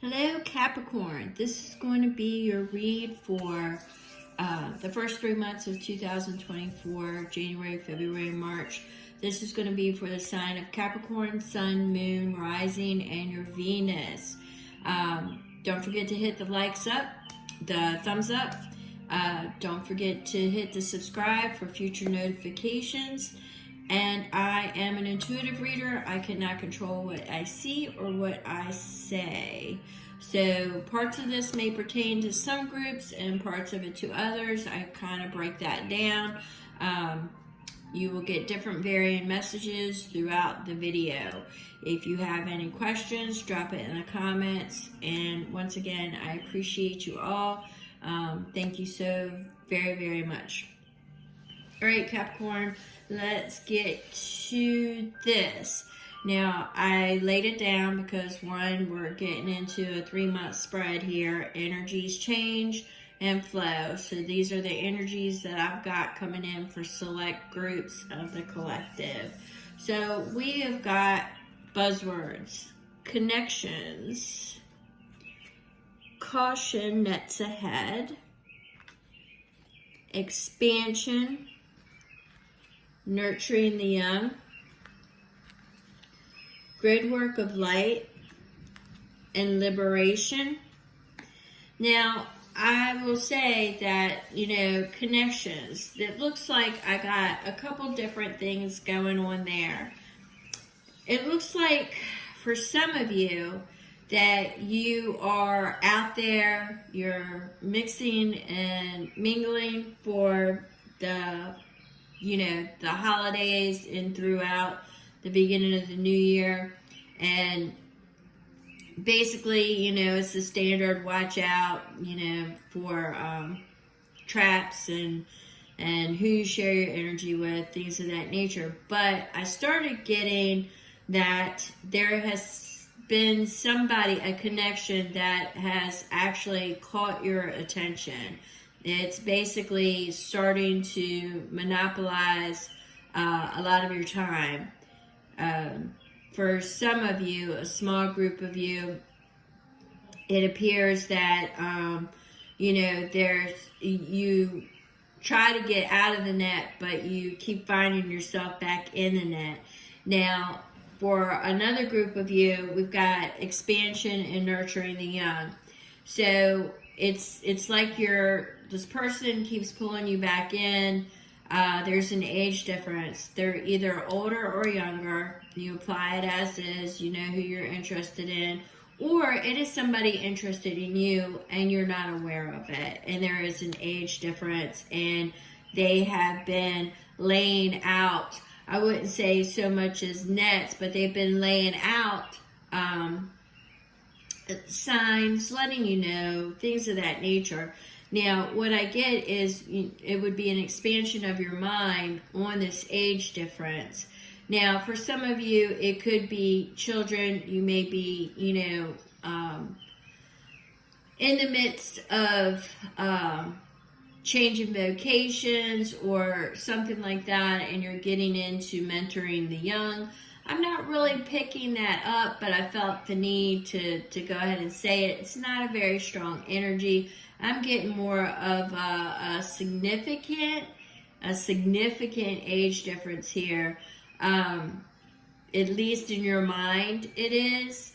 Hello, Capricorn. This is going to be your read for the first 3 months of 2024, January, February, March. This is going to be for the sign of Capricorn, Sun, Moon, Rising, and your Venus. Don't forget to hit the the thumbs up. Don't forget to hit the subscribe for future notifications. And I am an intuitive reader. I cannot control what I see or what I say. So parts of this may pertain to some groups and parts of it to others. I kind of break that down. You will get different varying messages throughout the video. If you have any questions, drop it in the comments. And once again, I appreciate you all. Thank you so very, very much. All right, Capricorn, let's get to this. Now, I laid it down because, one, we're getting into a 3-month spread here. Energies change and flow. So these are the energies that I've got coming in for select groups of the collective. So we have got buzzwords, connections, caution, nets ahead, expansion, nurturing the young, grid work of light, and liberation. Now, I will say that, connections, it looks like I got a couple different things going on there. It looks like for some of you that you are out there, you're mixing and mingling for the holidays and throughout the beginning of the new year. And basically, it's the standard watch out, for traps and who you share your energy with, things of that nature. But I started getting that there has been a connection that has actually caught your attention. It's basically starting to monopolize a lot of your time. For some of you, a small group of you, it appears that, you try to get out of the net, but you keep finding yourself back in the net. Now, for another group of you, we've got expansion and nurturing the young. So it's like this person keeps pulling you back in. There's an age difference. They're either older or younger. You apply it as is. You know who you're interested in. Or it is somebody interested in you and you're not aware of it. And there is an age difference. And they have been laying out, I wouldn't say so much as nets, but they've been laying out signs, letting you know, things of that nature. Now, what I get is it would be an expansion of your mind on this age difference. Now, for some of you, it could be children. You may be, in the midst of changing vocations or something like that, and you're getting into mentoring the young. I'm not really picking that up, but I felt the need to go ahead and say it. It's not a very strong energy. I'm getting more of a significant age difference here. At least in your mind it is.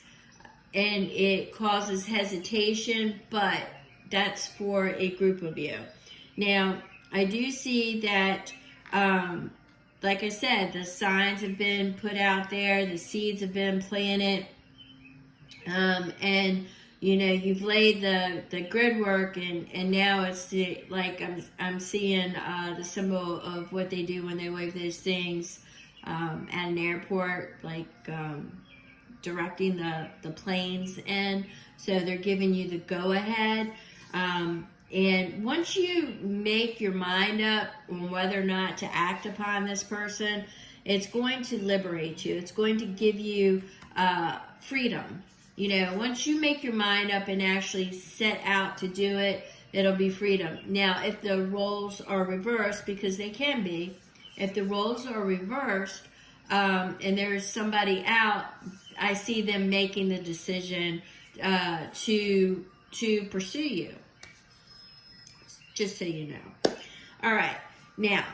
And it causes hesitation, but that's for a group of you. Now, I do see that, like I said, the signs have been put out there, the seeds have been planted, and you've laid the grid work, and now it's like I'm seeing the symbol of what they do when they wave those things at an airport, like directing the planes in. So they're giving you the go ahead. And once you make your mind up on whether or not to act upon this person, it's going to liberate you. It's going to give you freedom. Once you make your mind up and actually set out to do it, it'll be freedom. Now, if the roles are reversed, because they can be, if the roles are reversed and there's somebody out, I see them making the decision to pursue you. Just so you know. All right, now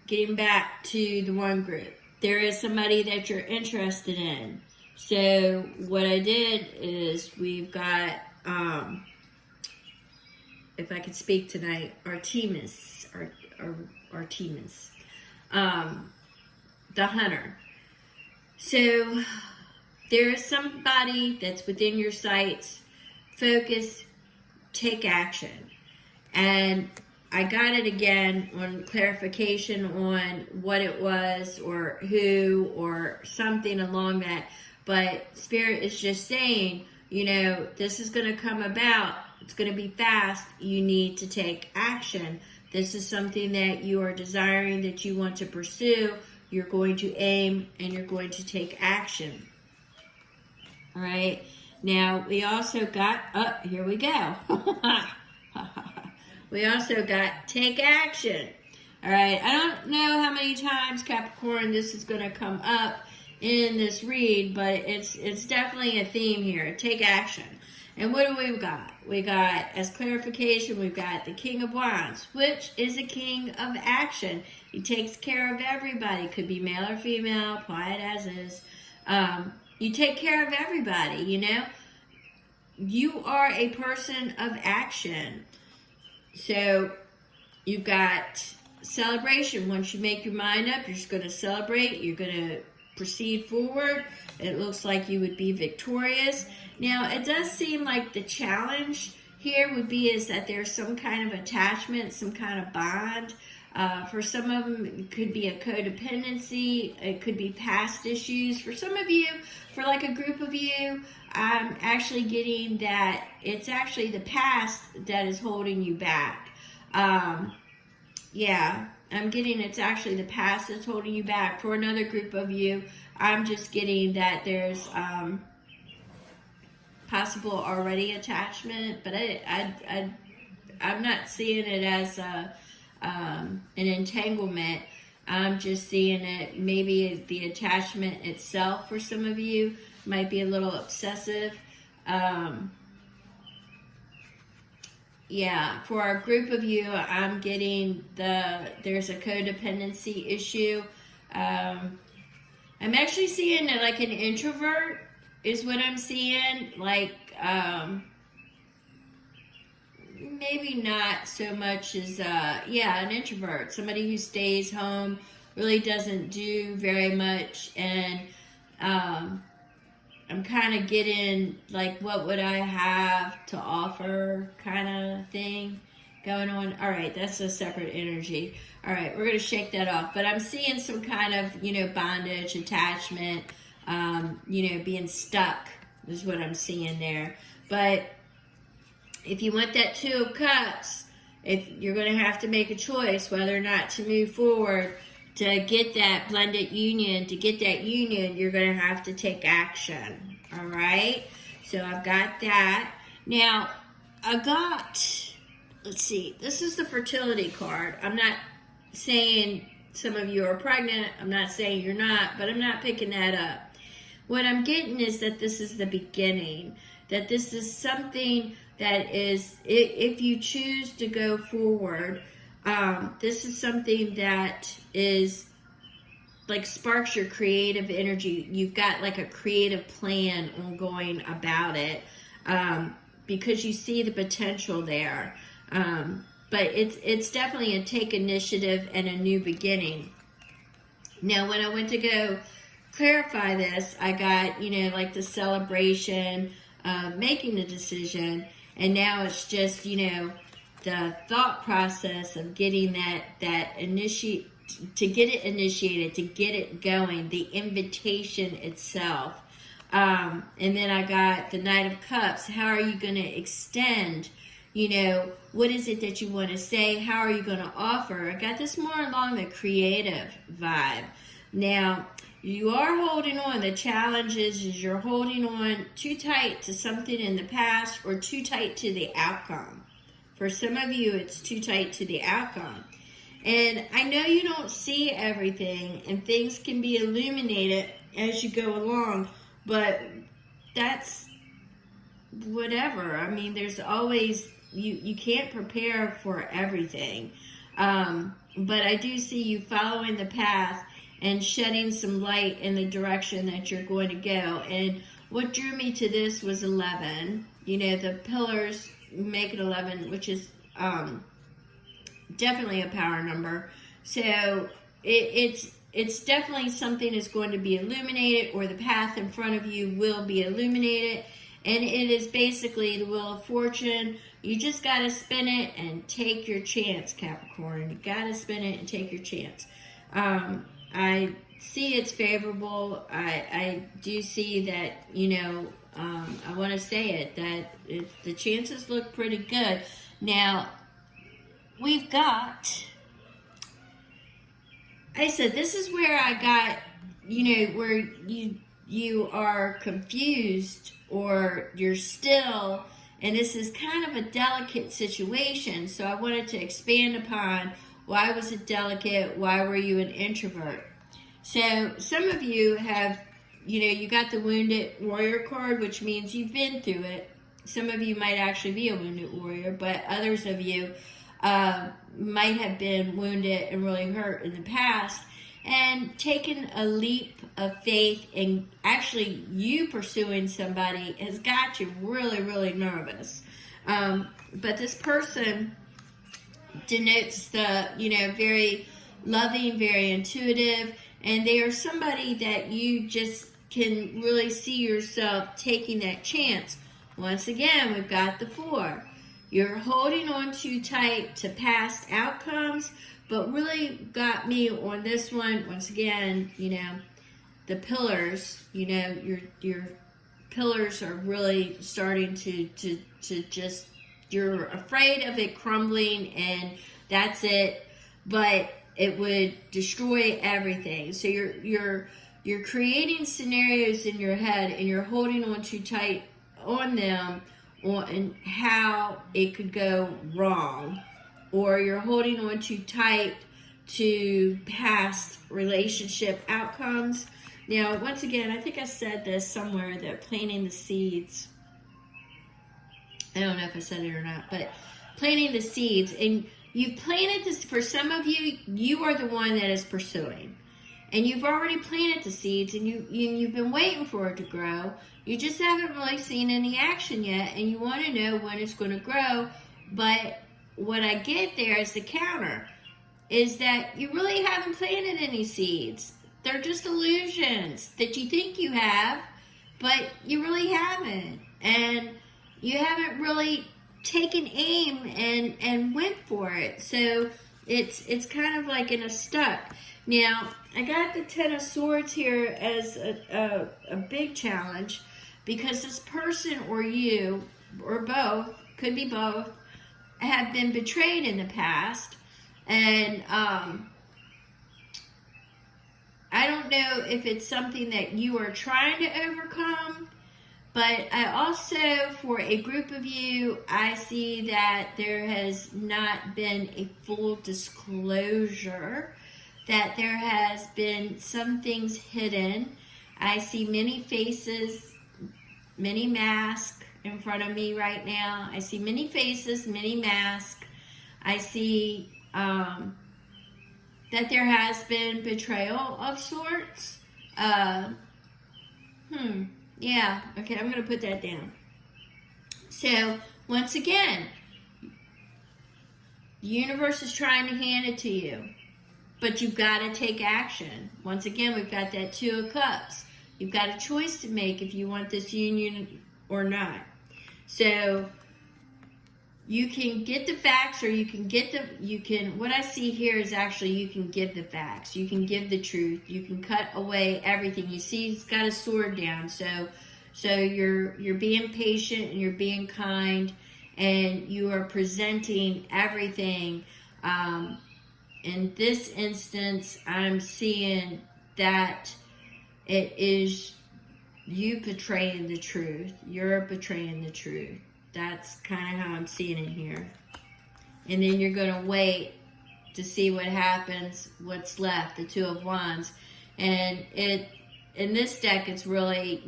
getting back to the one group, there is somebody that you're interested in. So what I did is we've got, if I could speak tonight, Artemis, the hunter. So there is somebody that's within your sights. Focus, take action. And I got it again on clarification on what it was or who or something along that. But Spirit is just saying, you know, this is going to come about. It's going to be fast. You need to take action. This is something that you are desiring, that you want to pursue. You're going to aim and you're going to take action. All right. Now, we also got, here we go. We also got take action. All right. I don't know how many times, Capricorn, this is going to come up in this read, but it's definitely a theme here. Take action. And what do we got? We got, as clarification, we've got the King of Wands, which is a king of action. He takes care of everybody. Could be male or female, apply it as is. You take care of everybody, you know. You are a person of action. So you've got celebration. Once you make your mind up, you're just going to celebrate. You're going to proceed forward. It looks like you would be victorious. Now, it does seem like the challenge here would be is that there's some kind of attachment, some kind of bond. For some of them, it could be a codependency. It could be past issues. For some of you, for like a group of you, I'm actually getting that it's actually the past that is holding you back. Yeah, I'm getting it's actually the past that's holding you back. For another group of you, I'm just getting that there's possible already attachment, but I'm not seeing it as an entanglement. I'm just seeing it, maybe the attachment itself for some of you might be a little obsessive. Yeah, for a group of you, I'm getting there's a codependency issue. I'm actually seeing it like an introvert is what I'm seeing. Like, maybe not so much as, an introvert. Somebody who stays home, really doesn't do very much. And I'm kind of getting, like, what would I have to offer kind of thing going on. All right, that's a separate energy. All right, we're going to shake that off. But I'm seeing some kind of, bondage, attachment, being stuck is what I'm seeing there. But if you want that Two of Cups, if you're going to have to make a choice whether or not to move forward to get that blended union, you're going to have to take action. All right? So I've got that. Now, I got, let's see, this is the fertility card. I'm not saying some of you are pregnant. I'm not saying you're not, but I'm not picking that up. What I'm getting is that this is the beginning, that this is something that is, if you choose to go forward, this is something that is like sparks your creative energy. You've got like a creative plan on going about it, because you see the potential there. But it's definitely a take initiative and a new beginning. Now, when I went to go clarify this, I got, like the celebration of making the decision. And now it's just, the thought process of getting to get it initiated, to get it going, the invitation itself. And then I got the Knight of Cups. How are you going to extend? What is it that you want to say? How are you going to offer? I got this more along the creative vibe. Now, you are holding on. The challenge is you're holding on too tight to something in the past or too tight to the outcome. For some of you, it's too tight to the outcome. And I know you don't see everything, and things can be illuminated as you go along, but that's whatever. I mean, there's always, you can't prepare for everything. But I do see you following the path and shedding some light in the direction that you're going to go. And what drew me to this was 11. You know, the pillars make it 11, which is definitely a power number. So it's definitely something that's going to be illuminated, or the path in front of you will be illuminated. And it is basically the Wheel of Fortune. You just got to spin it and take your chance, Capricorn. You got to spin it and take your chance. I see it's favorable. I do see that, you know, I want to say it, that the chances look pretty good. Now, we've got, I said, this is where I got, you know, where you are confused, or you're still, and this is kind of a delicate situation. So I wanted to expand upon, why was it delicate? Why were you an introvert? So some of you have, you know, you got the Wounded Warrior card, which means you've been through it. Some of you might actually be a wounded warrior, but others of you might have been wounded and really hurt in the past, and taken a leap of faith, and actually you pursuing somebody has got you really, really nervous. But this person denotes the, you know, very loving, very intuitive, and they are somebody that you just can really see yourself taking that chance. Once again, we've got the 4. You're holding on too tight to past outcomes, but really got me on this one. Once again, you know, the pillars, you know, your pillars are really starting to just, you're afraid of it crumbling and that's it, but it would destroy everything. So you're creating scenarios in your head, and you're holding on too tight on them, and how it could go wrong, or you're holding on too tight to past relationship outcomes. Now, once again, I think I said this somewhere, that planting the seeds, I don't know if I said it or not, but planting the seeds, and you've planted this, for some of you, you are the one that is pursuing. And you've already planted the seeds, and you've been waiting for it to grow. You just haven't really seen any action yet, and you want to know when it's going to grow. But what I get there is the counter, is that you really haven't planted any seeds. They're just illusions that you think you have, but you really haven't. And you haven't really taken aim and went for it. So it's kind of like in a stuck. Now, I got the 10 of Swords here as a big challenge, because this person, or you, or both, could be both, have been betrayed in the past. And I don't know if it's something that you are trying to overcome, but I also, for a group of you, I see that there has not been a full disclosure, that there has been some things hidden. I see many faces, many masks in front of me right now. I see many faces, many masks. I see that there has been betrayal of sorts. Yeah, okay, I'm going to put that down. So, once again, the universe is trying to hand it to you, but you've got to take action. Once again, we've got that 2 of Cups. You've got a choice to make if you want this union or not. So, you can get the facts, or you can what I see here is actually you can give the facts. You can give the truth. You can cut away everything. You see he's got a sword down. So you're being patient, and you're being kind, and you are presenting everything. In this instance, I'm seeing that it is you betraying the truth. You're betraying the truth. That's kind of how I'm seeing it here. And then you're going to wait to see what happens, what's left, the 2 of Wands. And in this deck, it's really,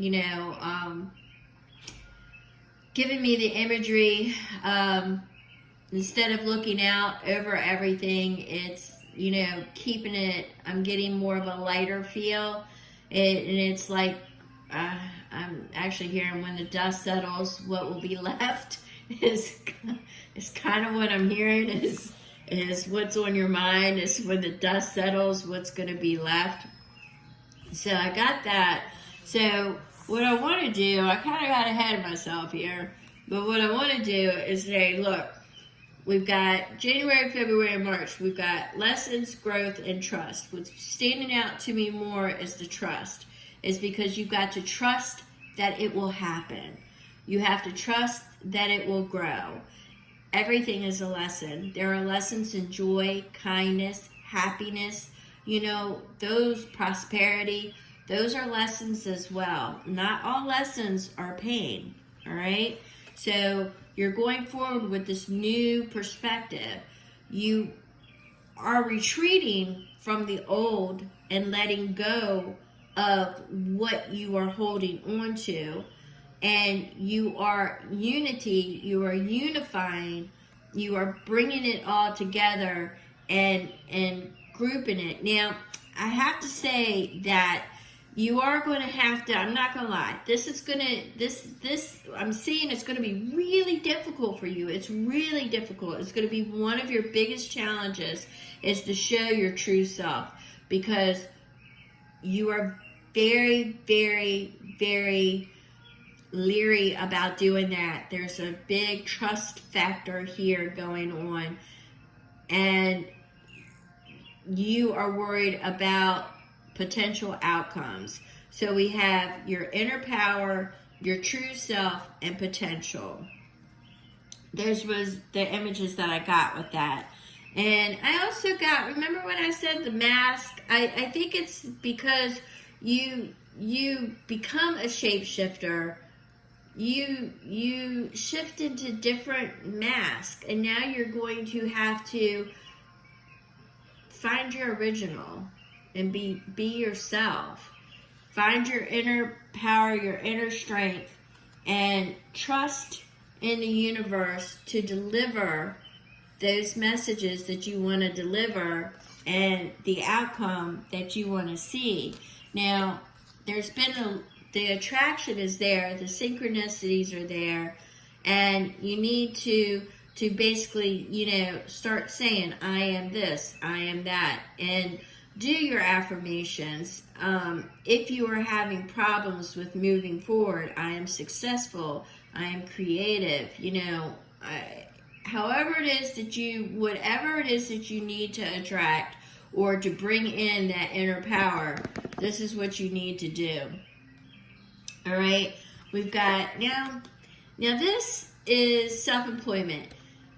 giving me the imagery. Instead of looking out over everything, it's, keeping it, I'm getting more of a lighter feel. And it's like, I'm actually hearing when the dust settles, what will be left is kind of what I'm hearing is what's on your mind, is when the dust settles, what's going to be left. So I got that. So what I want to do, I kind of got ahead of myself here, but what I want to do is say, look, we've got January, February, and March. We've got lessons, growth, and trust. What's standing out to me more is the trust. Is because you've got to trust that it will happen. You have to trust that it will grow. Everything is a lesson. There are lessons in joy, kindness, happiness, those prosperity. Those are lessons as well. Not all lessons are pain, all right? So you're going forward with this new perspective. You are retreating from the old and letting go of what you are holding on to, and you are unity, you are unifying, you are bringing it all together and grouping it. Now, I have to say that you are going to have to, I'm not going to lie, I'm seeing it's going to be really difficult for you. It's really difficult. It's going to be one of your biggest challenges, is to show your true self, because you are very, very, very leery about doing that. There's a big trust factor here going on, and you are worried about potential outcomes. So we have your inner power, your true self, and potential. Those was the images that I got with that. And I also got, remember when I said the mask? I think it's because you become a shapeshifter. You shift into different masks, and now you're going to have to find your original and be yourself. Find your inner power, your inner strength, and trust in the universe to deliver those messages that you want to deliver and the outcome that you want to see. Now, there's been the attraction is there, the synchronicities are there, and you need to basically, start saying, I am this, I am that, and do your affirmations. If you are having problems with moving forward, I am successful, I am creative, however it is that whatever it is that you need to attract or to bring in that inner power, this is what you need to do. All right, we've got now this is self-employment.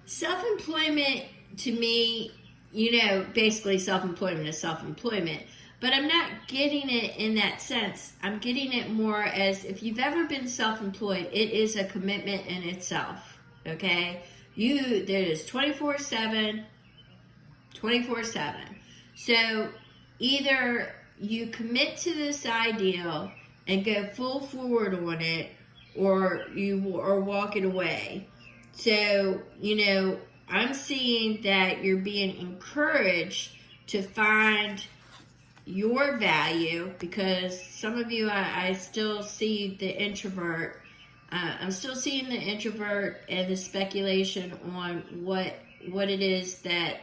Self-employment to me, basically self-employment is self-employment, but I'm not getting it in that sense. I'm getting it more as, if you've ever been self-employed, it is a commitment in itself, okay? There is 24/7. So either you commit to this ideal and go full forward on it, or you are walking away. So, I'm seeing that you're being encouraged to find your value, because some of you, I still see the introvert. I'm still seeing the introvert and the speculation on what it is that,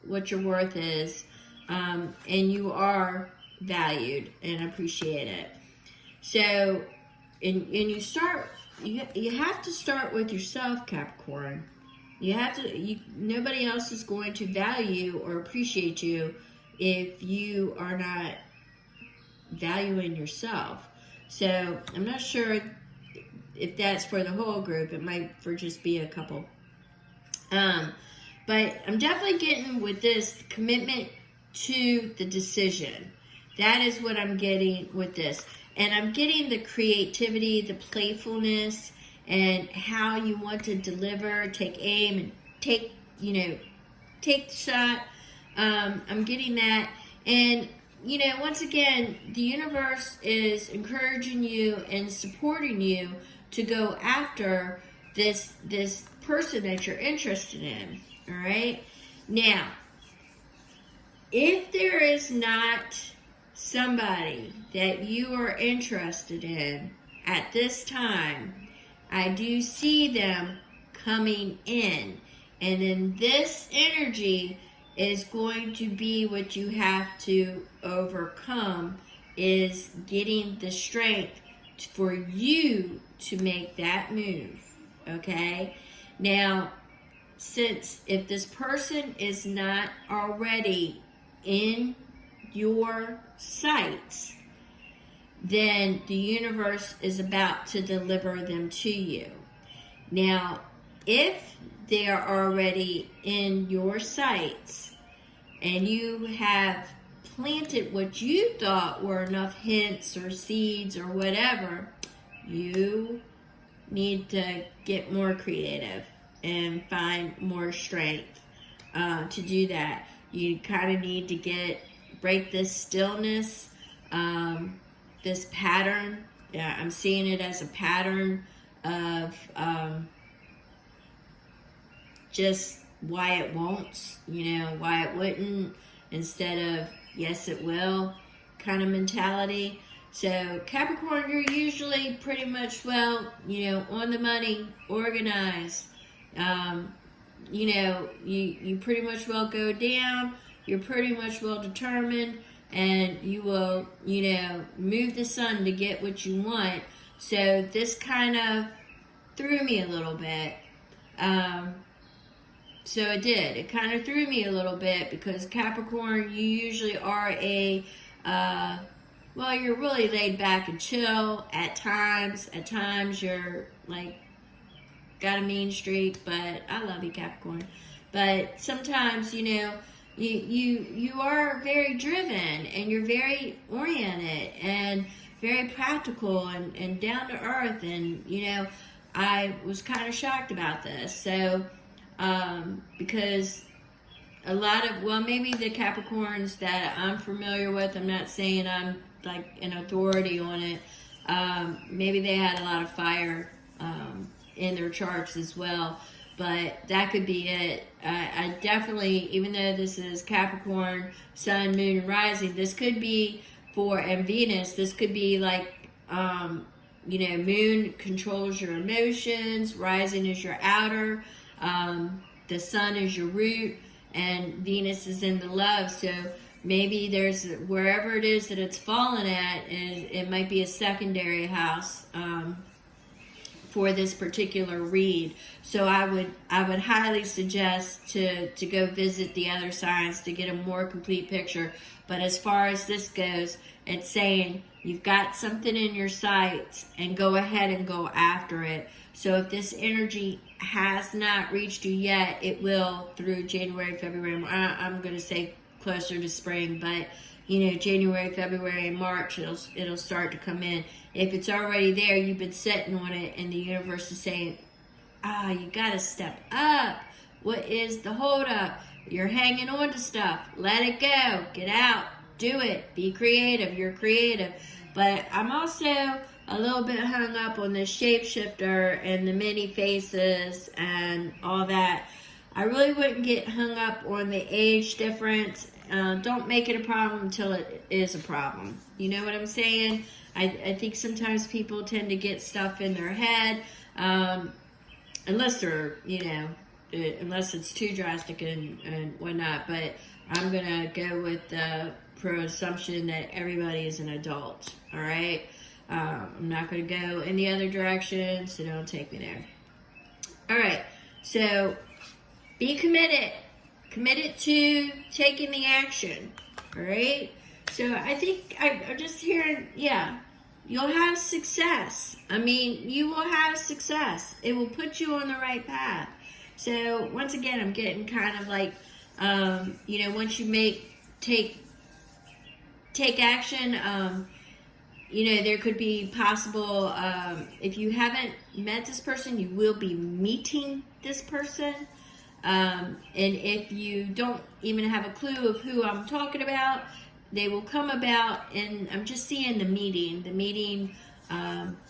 what your worth is. And you are valued and appreciated. So, and you have to start with yourself, Capricorn. Nobody else is going to value or appreciate you if you are not valuing yourself. So I'm not sure if that's for the whole group. It might for just be a couple. But I'm definitely getting with this commitment to the decision. That is what I'm getting with this. And I'm getting the creativity, the playfulness, and how you want to deliver, take aim, and take the shot. I'm getting that. And, once again, the universe is encouraging you and supporting you to go after this person that you're interested in. All right. Now, if there is not somebody that you are interested in at this time, I do see them coming in. And then this energy is going to be what you have to overcome, is getting the strength for you to make that move. Okay? Now, since if this person is not already in your sights, then the universe is about to deliver them to you. Now, if they are already in your sights and you have planted what you thought were enough hints or seeds or whatever, you need to get more creative and find more strength to do that. You kind of need to break this stillness, this pattern. Yeah, I'm seeing it as a pattern of just why it won't, why it wouldn't, instead of yes it will kind of mentality. So Capricorn, you're usually pretty much, on the money, organized. You pretty much well go down. You're pretty much well determined, and you will, move the sun to get what you want. So this kind of threw me a little bit. So it did. It kind of threw me a little bit because Capricorn, you usually are you're really laid back and chill at times. At times you're like, got a mean streak, but I love you, Capricorn. But sometimes, you are very driven, and you're very oriented and very practical and down to earth. And, I was kind of shocked about this. So, because a lot of, maybe the Capricorns that I'm familiar with, I'm not saying I'm like an authority on it, maybe they had a lot of fire in their charts as well, but that could be it. I definitely, even though this is Capricorn, Sun, Moon, and Rising, this could be and Venus, this could be like, Moon controls your emotions, Rising is your outer, the Sun is your root, and Venus is in the love. So maybe there's, wherever it is that it's fallen at, and it might be a secondary house for this particular read. So I would highly suggest to go visit the other signs to get a more complete picture. But as far as this goes, it's saying you've got something in your sights, and go ahead and go after it. So if this energy has not reached you yet, it will through January, February. I'm going to say closer to spring, but January, February, and March, it'll start to come in. If it's already there, you've been sitting on it, and the universe is saying, you got to step up. What is the hold up? You're hanging on to stuff. Let it go. Get out. Do it. Be creative. You're creative. But I'm also a little bit hung up on the shapeshifter and the many faces and all that. I really wouldn't get hung up on the age difference. Don't make it a problem until it is a problem. You know what I'm saying? I think sometimes people tend to get stuff in their head, unless they're, unless it's too drastic and whatnot. But I'm going to go with the presumption that everybody is an adult, all right? I'm not going to go in the other direction, so don't take me there. All right, so be committed to taking the action, all right? So I think I'm just hearing, you'll have success. I mean, you will have success. It will put you on the right path. So once again, I'm getting kind of like, once you take action, there could be possible, if you haven't met this person, you will be meeting this person. And if you don't even have a clue of who I'm talking about, they will come about, and I'm just seeing the meeting.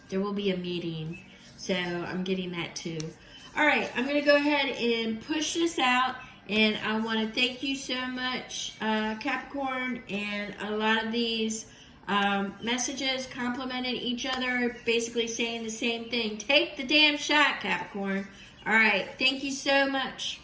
There will be a meeting. So I'm getting that too. All right, I'm going to go ahead and push this out. And I want to thank you so much, Capricorn. And a lot of these messages complimented each other, basically saying the same thing. Take the damn shot, Capricorn. All right, thank you so much.